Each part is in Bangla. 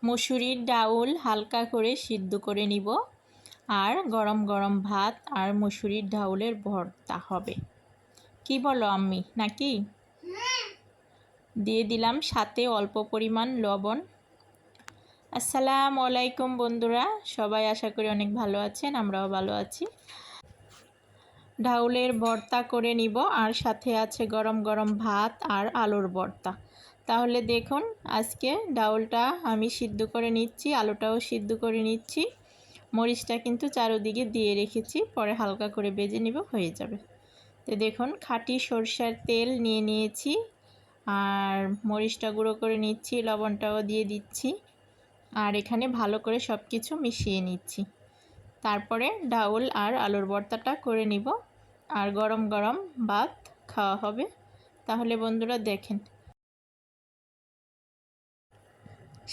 মসুরির ডাউল হালকা করে সিদ্ধ করে নিব, আর গরম গরম ভাত আর মসুরির ডাউলের ভর্তা হবে। কি বলো আম্মি, নাকি? দিয়ে দিলাম সাথে অল্প পরিমাণ লবণ। আসসালামু আলাইকুম বন্ধুরা, সবাই আশা করি অনেক ভালো আছেন, আমরাও ভালো আছি। ডাউলের ভর্তা করে নিব, আর সাথে আছে গরম গরম ভাত আর আলুর ভর্তা। তাহলে দেখুন, আজকে ডাউলটা আমি সিদ্ধ করে নিচ্ছি, আলুটাও সিদ্ধ করে নিচ্ছি। মরিচটা কিন্তু চারোদিকে দিয়ে রেখেছি, পরে হালকা করে ভেজে নিব, হয়ে যাবে। তো দেখুন, খাঁটি সরষের তেল নিয়ে নিয়েছি, আর মরিচটা গুঁড়ো করে নিচ্ছি, লবণটাও দিয়ে দিচ্ছি, আর এখানে ভালো করে সব কিছু মিশিয়ে নিচ্ছি। তারপরে ডাউল আর আলুর ভর্তাটা করে নিব, আর গরম গরম ভাত খাওয়া হবে। তাহলে বন্ধুরা দেখেন,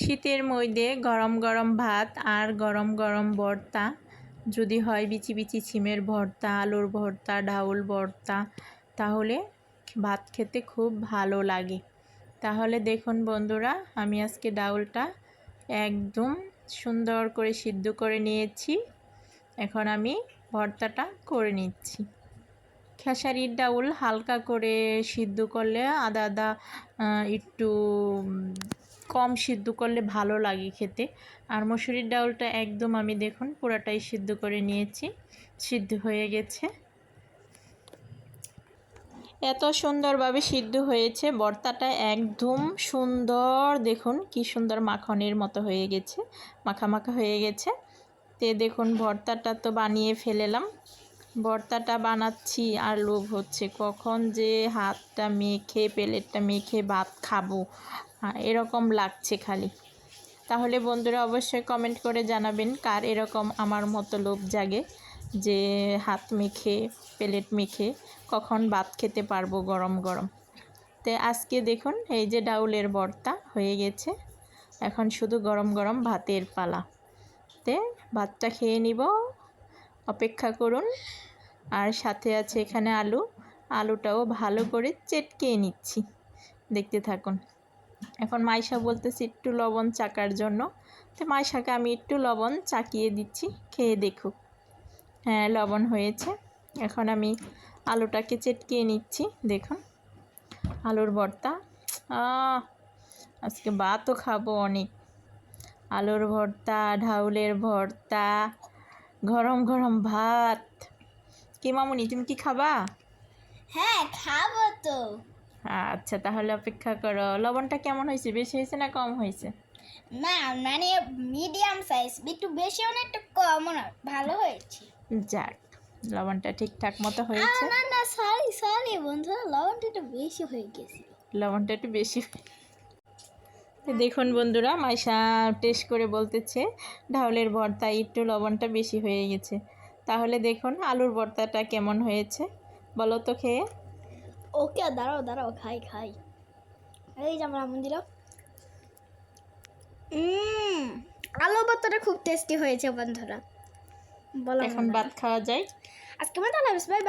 শীতের মধ্যে গরম গরম ভাত আর গরম গরম ভর্তা যদি হয়, বিচি বিচি ছিমের ভর্তা, আলুর ভর্তা, ডাউল ভর্তা, তাহলে ভাত খেতে খুব ভালো লাগে। তাহলে দেখুন বন্ধুরা, আমি আজকে ডাউলটা একদম সুন্দর করে সিদ্ধ করে নিয়েছি। এখন আমি ভর্তাটা করে নিচ্ছি। খেসারির ডাউল হালকা করে সিদ্ধ করলে, আদা আদা একটু কম সিদ্ধ করলে ভালো লাগে খেতে। আর মসুরির ডাউলটা একদম আমি দেখুন পুরাটাই সিদ্ধ করে নিয়েছি, সিদ্ধ হয়ে গেছে। এত সুন্দরভাবে সিদ্ধ হয়েছে, ভর্তাটা একদম সুন্দর, দেখুন কি সুন্দর মাখনের মতো হয়ে গেছে, মাখা মাখা হয়ে গেছে। তে দেখুন, ভর্তাটা তো বানিয়ে ফেলেলাম, ভর্তাটা বানাচ্ছি আর লোভ হচ্ছে কখন যে হাতটা মেখে প্লেটটা মেখে ভাত খাবো, এরকম লাগছে খালি। তাহলে বন্ধুরা অবশ্যই কমেন্ট করে জানাবেন কার এরকম আমার মতো লোভ জাগে, যে হাত মেখে প্লেট মেখে কখন ভাত খেতে পারবো গরম গরম। তো আজকে দেখুন, এই যে ডাউলের ভর্তা হয়ে গেছে, এখন শুধু গরম গরম ভাতের পালা। তে ভাতটা খেয়ে নিব, অপেক্ষা করুন। আর সাথে আছে এখানে আলু, আলুটাও ভালো করে চেটকে নিচ্ছি, দেখতে থাকুন। এখন মাইশা বলতেছি একটু লবণ চাকার জন্য, তো মাইশাকে আমি একটু লবণ চাকিয়ে দিচ্ছি, খেয়ে দেখুক। হ্যাঁ, লবণ হয়েছে। এখন আমি আলুটাকে চেটকিয়ে নিচ্ছি, দেখুন আলুর ভর্তা। আজকে ভাতও খাবো অনেক। আলুর ভর্তা, ডাউলের ভর্তা, গরম গরম ভাত। কি মামুনি, তুমি কি খাবা? হ্যাঁ, খাবো তো। আচ্ছা, তাহলে অপেক্ষা করো। লবণটা কেমন হয়েছে, বেশি হয়েছে না কম হয়েছে? না, মানে মিডিয়াম সাইজ, একটু বেশিও না একটু কমও না, ভালো হয়েছে। যাক, লবণটা ঠিকঠাক মতো হয়েছে। না না, সরি বন্ধুরা, লবণটা একটু বেশি হয়ে গেছিল। লবণটা একটু বেশি। দেখুন বন্ধুরা, মাইশা টেস্ট করে বলতেছে ডাউলের ভর্তা একটু লবণটা বেশি হয়ে গেছে। তাহলে দেখুন আলুর ভর্তাটা কেমন হয়েছে বলো তো খেয়ে। ওকে, দাঁড়াও খাই। এই যে আমার আমন দিল। আলু ভর্তাটা খুব টেস্টি হয়েছে বন্ধুরা, বলো। এখন ভাত খাওয়া যায়। আজকে মতো বাই।